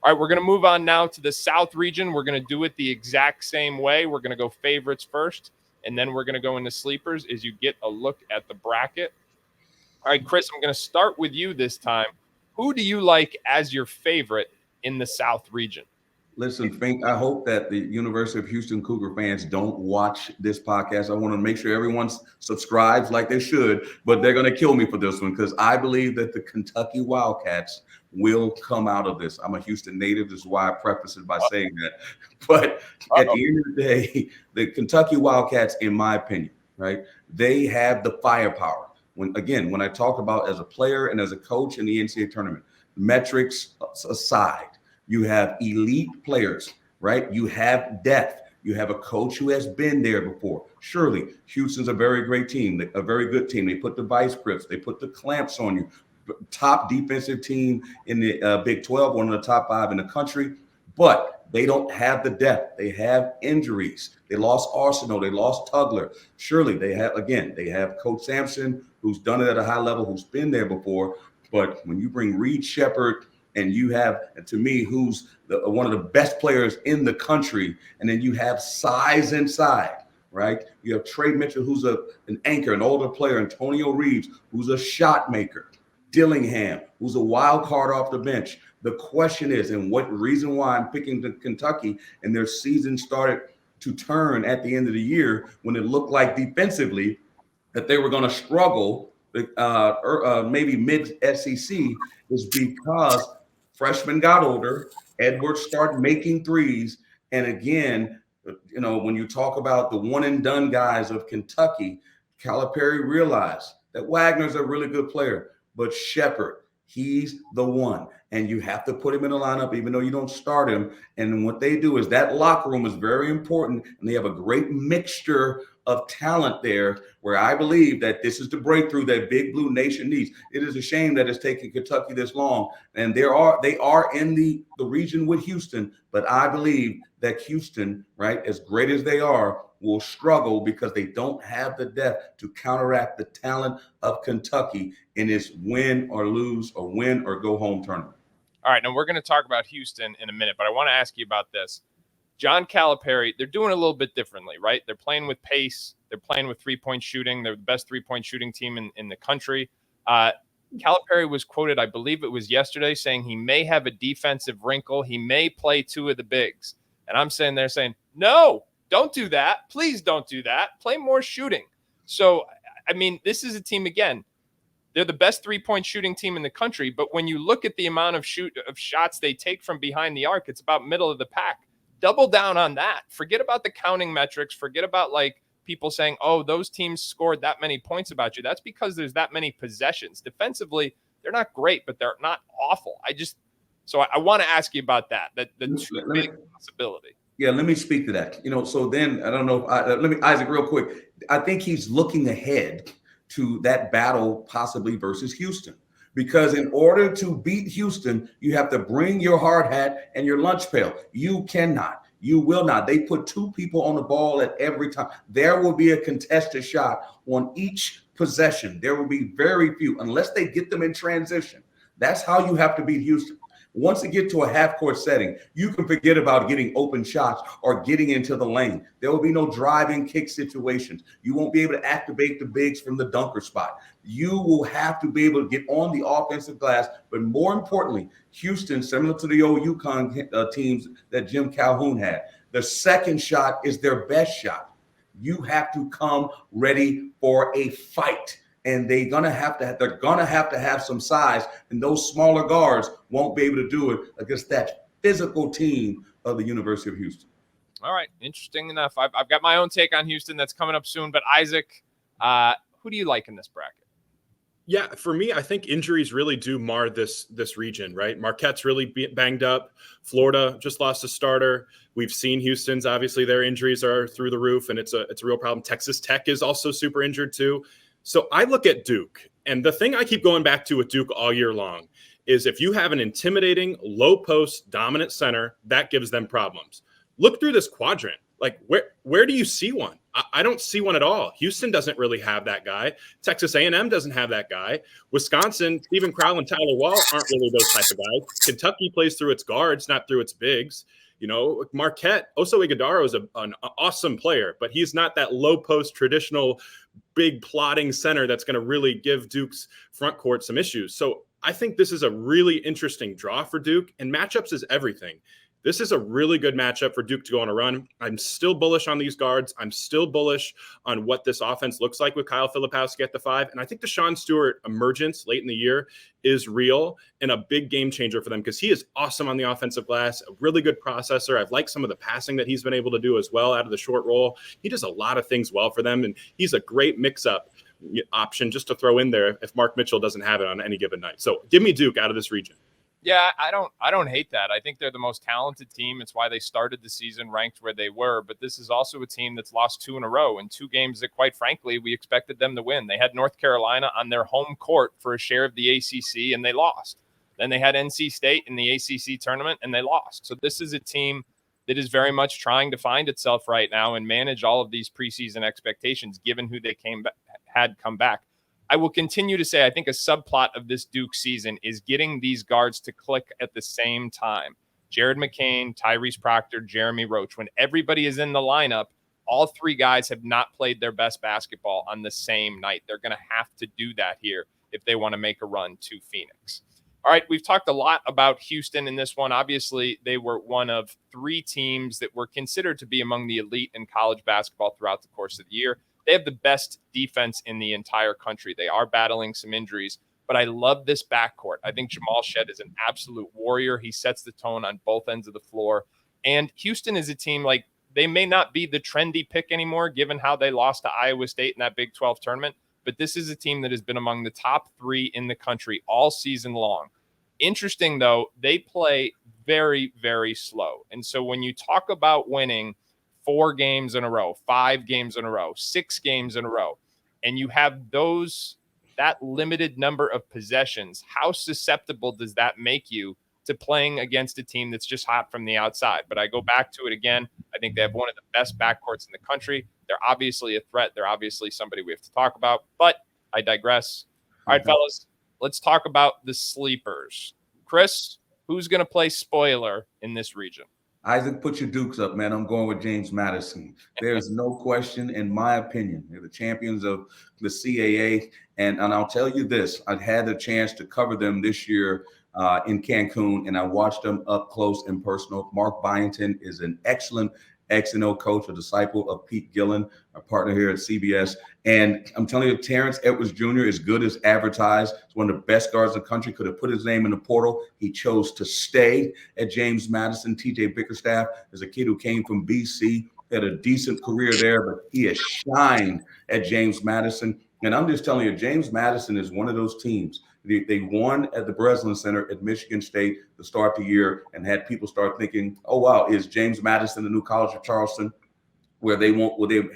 All right, we're going to move on now to the South region. We're going to do it the exact same way. We're going to go favorites first, and then we're going to go into sleepers as you get a look at the bracket. All right, Chris, I'm going to start with you this time. Who do you like as your favorite in the South region? Listen, Fink, I hope that the University of Houston Cougar fans don't watch this podcast. I want to make sure everyone subscribes like they should, but they're going to kill me for this one because I believe that the Kentucky Wildcats will come out of this. I'm a Houston native. This is why I preface it by saying that. But at the end of the day, the Kentucky Wildcats, in my opinion, right, they have the firepower. When I talk about as a player and as a coach in the NCAA tournament, metrics aside, you have elite players, right? You have depth. You have a coach who has been there before. Surely, Houston's a very great team, a very good team. They put the vice grips. They put the clamps on you. Top defensive team in the Big 12, one of the top 5 in the country. But they don't have the depth. They have injuries. They lost Arsenal. They lost Tugler. Surely, they have Coach Sampson, who's done it at a high level, who's been there before. But when you bring Reed Shepherd, and you have, to me, who's one of the best players in the country, and then you have size inside, right? You have Trey Mitchell, who's an anchor, an older player, Antonio Reeves, who's a shot maker, Dillingham, who's a wild card off the bench. The question is, and what reason why I'm picking the Kentucky, and their season started to turn at the end of the year when it looked like defensively that they were going to struggle, maybe mid-SEC, is because freshmen got older. Edwards started making threes. And again, when you talk about the one and done guys of Kentucky, Calipari realized that Wagner's a really good player, but Shepherd, he's the one. And you have to put him in the lineup, even though you don't start him. And what they do is that locker room is very important. And they have a great mixture of talent there, where I believe that this is the breakthrough that Big Blue Nation needs. It is a shame that it's taken Kentucky this long. And they are in the region with Houston. But I believe that Houston, right, as great as they are, will struggle because they don't have the depth to counteract the talent of Kentucky in its win or lose or win or go home tournament. All right, now we're going to talk about Houston in a minute, but I want to ask you about this. John Calipari, they're doing it a little bit differently, right? They're playing with pace. They're playing with three-point shooting. They're the best three-point shooting team in the country. Calipari was quoted, I believe it was yesterday, saying he may have a defensive wrinkle. He may play 2 of the bigs. And I'm sitting there saying, no, don't do that. Please don't do that. Play more shooting. So, I mean, this is a team, again, they're the best three-point shooting team in the country. But when you look at the amount of shots they take from behind the arc, it's about middle of the pack. Double down on that. Forget about the counting metrics. Forget about people saying, oh, those teams scored that many points about you. That's because there's that many possessions. Defensively, they're not great, but they're not awful. So I want to ask you about that. The two big possibility. Yeah, let me speak to that. So then I don't know. Isaac, real quick. I think he's looking ahead to that battle possibly versus Houston. Because in order to beat Houston, you have to bring your hard hat and your lunch pail. You cannot. You will not. They put 2 people on the ball at every time. There will be a contested shot on each possession. There will be very few, unless they get them in transition. That's how you have to beat Houston. Once you get to a half-court setting, you can forget about getting open shots or getting into the lane. There will be no driving kick situations. You won't be able to activate the bigs from the dunker spot. You will have to be able to get on the offensive glass. But more importantly, Houston, similar to the old UConn teams that Jim Calhoun had, the second shot is their best shot. You have to come ready for a fight. And they're gonna have to have some size, and those smaller guards won't be able to do it against that physical team of the University of Houston. All right, interesting enough. I've got my own take on Houston that's coming up soon. But Isaac, who do you like in this bracket? Yeah, for me, I think injuries really do mar this region, right? Marquette's really banged up. Florida just lost a starter. We've seen Houston's, obviously their injuries are through the roof, and it's a real problem. Texas Tech is also super injured too. So I look at Duke, and the thing I keep going back to with Duke all year long is if you have an intimidating, low-post, dominant center, that gives them problems. Look through this quadrant. Like, where do you see one? I don't see one at all. Houston doesn't really have that guy. Texas A&M doesn't have that guy. Wisconsin, Stephen Crowell and Tyler Wall aren't really those type of guys. Kentucky plays through its guards, not through its bigs. Marquette, Oso Ighodaro is an awesome player, but he's not that low post traditional big plotting center that's going to really give Duke's front court some issues. So I think this is a really interesting draw for Duke, and matchups is everything. This is a really good matchup for Duke to go on a run. I'm still bullish on these guards. I'm still bullish on what this offense looks like with Kyle Filipowski at the 5. And I think Deshaun Stewart emergence late in the year is real and a big game changer for them because he is awesome on the offensive glass, a really good processor. I've liked some of the passing that he's been able to do as well out of the short roll. He does a lot of things well for them, and he's a great mix-up option just to throw in there if Mark Mitchell doesn't have it on any given night. So give me Duke out of this region. Yeah, I don't hate that. I think they're the most talented team. It's why they started the season ranked where they were. But this is also a team that's lost 2 in a row and 2 games that, quite frankly, we expected them to win. They had North Carolina on their home court for a share of the ACC, and they lost. Then they had NC State in the ACC tournament, and they lost. So this is a team that is very much trying to find itself right now and manage all of these preseason expectations, given who they had come back. I will continue to say I think a subplot of this Duke season is getting these guards to click at the same time. Jared McCain, Tyrese Proctor, Jeremy Roach. When everybody is in the lineup, all 3 guys have not played their best basketball on the same night. They're going to have to do that here if they want to make a run to Phoenix. All right, we've talked a lot about Houston in this one. Obviously, they were one of 3 teams that were considered to be among the elite in college basketball throughout the course of the year. They have the best defense in the entire country. They are battling some injuries, but I love this backcourt. I think Jamal Shead is an absolute warrior. He sets the tone on both ends of the floor. And Houston is a team, like, they may not be the trendy pick anymore, given how they lost to Iowa State in that Big 12 tournament, but this is a team that has been among the top 3 in the country all season long. Interesting, though, they play very, very slow. And so when you talk about winning 4 games in a row, 5 games in a row, 6 games in a row, and you have that limited number of possessions, how susceptible does that make you to playing against a team that's just hot from the outside? But I go back to it again. I think they have one of the best backcourts in the country. They're obviously a threat. They're obviously somebody we have to talk about, but I digress. All right, fellas, let's talk about the sleepers. Chris, who's going to play spoiler in this region? Isaac, put your Dukes up, man. I'm going with James Madison. There's no question, in my opinion. They're the champions of the CAA. And I'll tell you this, I've had the chance to cover them this year in Cancun, and I watched them up close and personal. Mark Byington is an excellent X&O coach, a disciple of Pete Gillen, our partner here at CBS. And I'm telling you, Terrence Edwards Jr. is good as advertised. He's one of the best guards in the country. Could have put his name in the portal. He chose to stay at James Madison. TJ Bickerstaff is a kid who came from BC, had a decent career there, but he has shined at James Madison. And I'm just telling you, James Madison is one of those teams. They won at the Breslin Center at Michigan State to start the year and had people start thinking, oh, wow, is James Madison the new College of Charleston, where they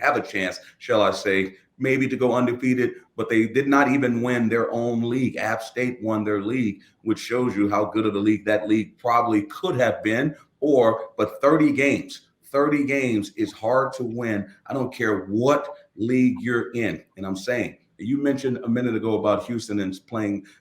have a chance, shall I say, maybe to go undefeated, but they did not even win their own league. App State won their league, which shows you how good of a league that league probably could have been. But 30 games is hard to win. I don't care what league you're in. And I'm saying, you mentioned a minute ago about Houston and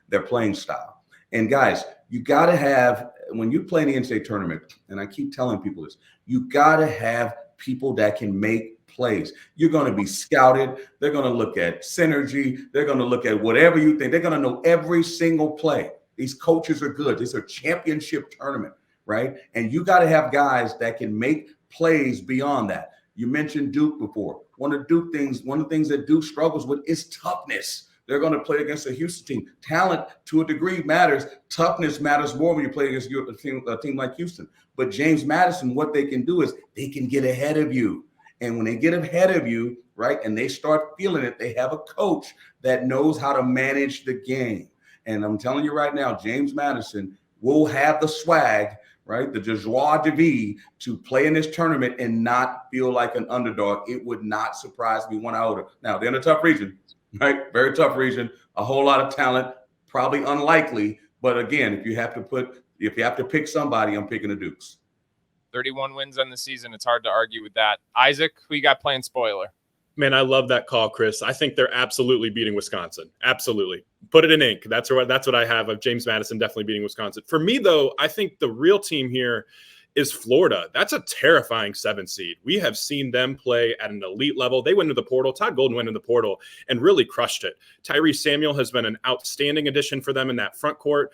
their playing style. And guys, you got to have, when you play in the NCAA tournament, and I keep telling people this, you got to have people that can make plays. You're going to be scouted. They're going to look at synergy. They're going to look at whatever you think. They're going to know every single play. These coaches are good. This is a championship tournament, right? And you got to have guys that can make plays beyond that. You mentioned Duke before. One of the things that Duke struggles with is toughness. They're going to play against a Houston team. Talent, to a degree, matters. Toughness matters more when you play against a team like Houston. But James Madison, what they can do is they can get ahead of you. And when they get ahead of you, right, and they start feeling it, they have a coach that knows how to manage the game. And I'm telling you right now, James Madison will have the swag, right, the joie de vivre to play in this tournament and not feel like an underdog. It would not surprise me 1 iota. Now, they're in a tough region, right? Very tough region, a whole lot of talent, probably unlikely. But again, if you have to pick somebody, I'm picking the Dukes. 31 wins on the season. It's hard to argue with that. Isaac, who you got playing spoiler? Man, I love that call, Chris. I think they're absolutely beating Wisconsin. Absolutely. Put it in ink. That's what I have of James Madison definitely beating Wisconsin. For me, though, I think the real team here is Florida. That's a terrifying 7 seed. We have seen them play at an elite level. They went into the portal. Todd Golden went into the portal and really crushed it. Tyrese Samuel has been an outstanding addition for them in that front court.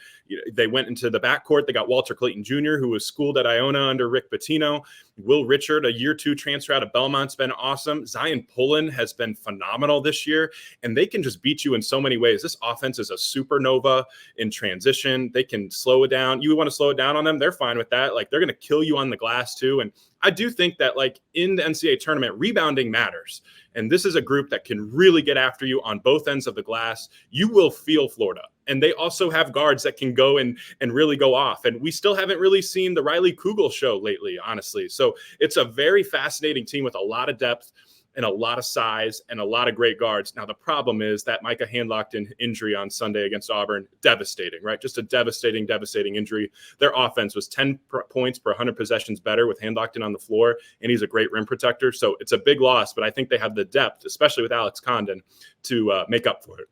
They went into the back court. They got Walter Clayton Jr., who was schooled at Iona under Rick Pitino. Will Richard, a year 2 transfer out of Belmont's been awesome. Zion Pullen has been phenomenal this year, and they can just beat you in so many ways. This offense is a supernova in transition. They can slow it down. You want to slow it down on them, they're fine with that. Like, they're going to kill you on the glass too. And I do think that, like, in the NCAA tournament, rebounding matters. And this is a group that can really get after you on both ends of the glass. You will feel Florida. And they also have guards that can go and really go off. And we still haven't really seen the Riley Kugel show lately, honestly. So it's a very fascinating team with a lot of depth and a lot of size and a lot of great guards. Now, the problem is that Micah Handlockton injury on Sunday against Auburn, devastating, right? Just a devastating injury. Their offense was 10 points per 100 possessions better with Handlockton on the floor, and he's a great rim protector. So it's a big loss, but I think they have the depth, especially with Alex Condon, to make up for it.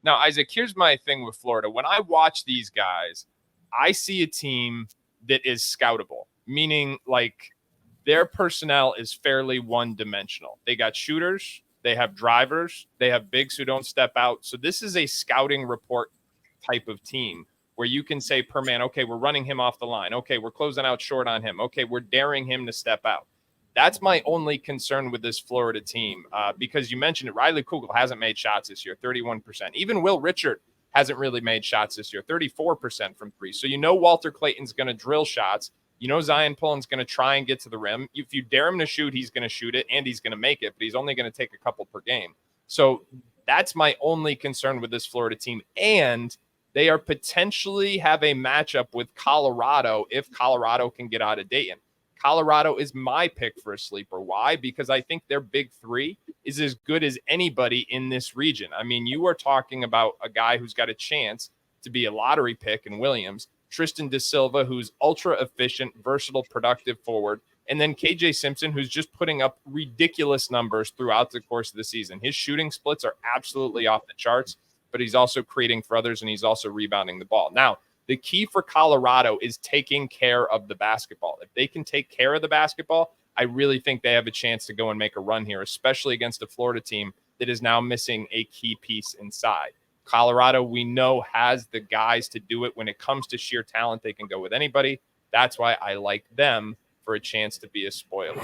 Now, Isaac, here's my thing with Florida. When I watch these guys, I see a team that is scoutable, meaning like their personnel is fairly one-dimensional. They got shooters, they have drivers, they have bigs who don't step out. So this is a scouting report type of team where you can say per man, okay, we're running him off the line. Okay, we're closing out short on him. Okay, we're daring him to step out. That's my only concern with this Florida team because you mentioned it. Riley Kugel hasn't made shots this year, 31%. Even Will Richard hasn't really made shots this year, 34% from 3. So you know Walter Clayton's going to drill shots. You know Zion Pullen's going to try and get to the rim. If you dare him to shoot, he's going to shoot it, and he's going to make it, but he's only going to take a couple per game. So that's my only concern with this Florida team. And they are potentially have a matchup with Colorado if Colorado can get out of Dayton. Colorado is my pick for a sleeper. Why? Because I think their big 3 is as good as anybody in this region. I mean, you are talking about a guy who's got a chance to be a lottery pick in Williams, Tristan Da Silva, who's ultra efficient, versatile, productive forward, and then KJ Simpson, who's just putting up ridiculous numbers throughout the course of the season. His shooting splits are absolutely off the charts, but he's also creating for others, and he's also rebounding the ball. Now, the key for Colorado is taking care of the basketball. If they can take care of the basketball, I really think they have a chance to go and make a run here, especially against a Florida team that is now missing a key piece inside. Colorado, we know, has the guys to do it. When it comes to sheer talent, they can go with anybody. That's why I like them for a chance to be a spoiler.